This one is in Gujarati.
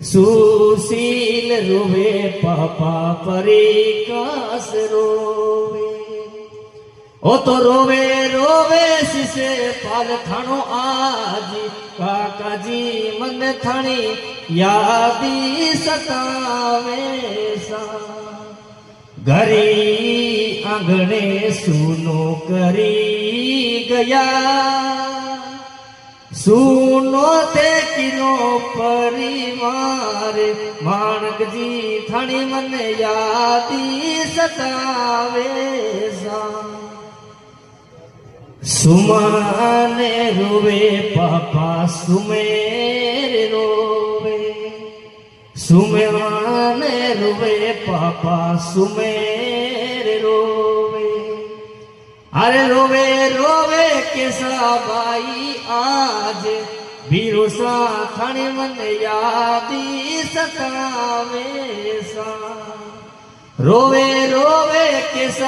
સુશીલ રોવે પાપા પરિકાસ રોવે ઓ તો રોવે રોવે શિશે પાલ થાણો આજી કાકાજી મન થાણી યાદી સતાવે સા ઘરી આંગણે સૂનો કરી ગયા સૂનો તે કિનો પરિવાર માણકજી થાણી મને યાદી સતાવે સા સુમાને રોવે પાપા સુમેર રોવે સુમેવાને રોવે પાપા સુમેર રોવે અરે રોવે રોવે કેસાબાઈ આજ ભીરુસા થાણી મને યાદી સતાવે સા રોવે રોવે કેસા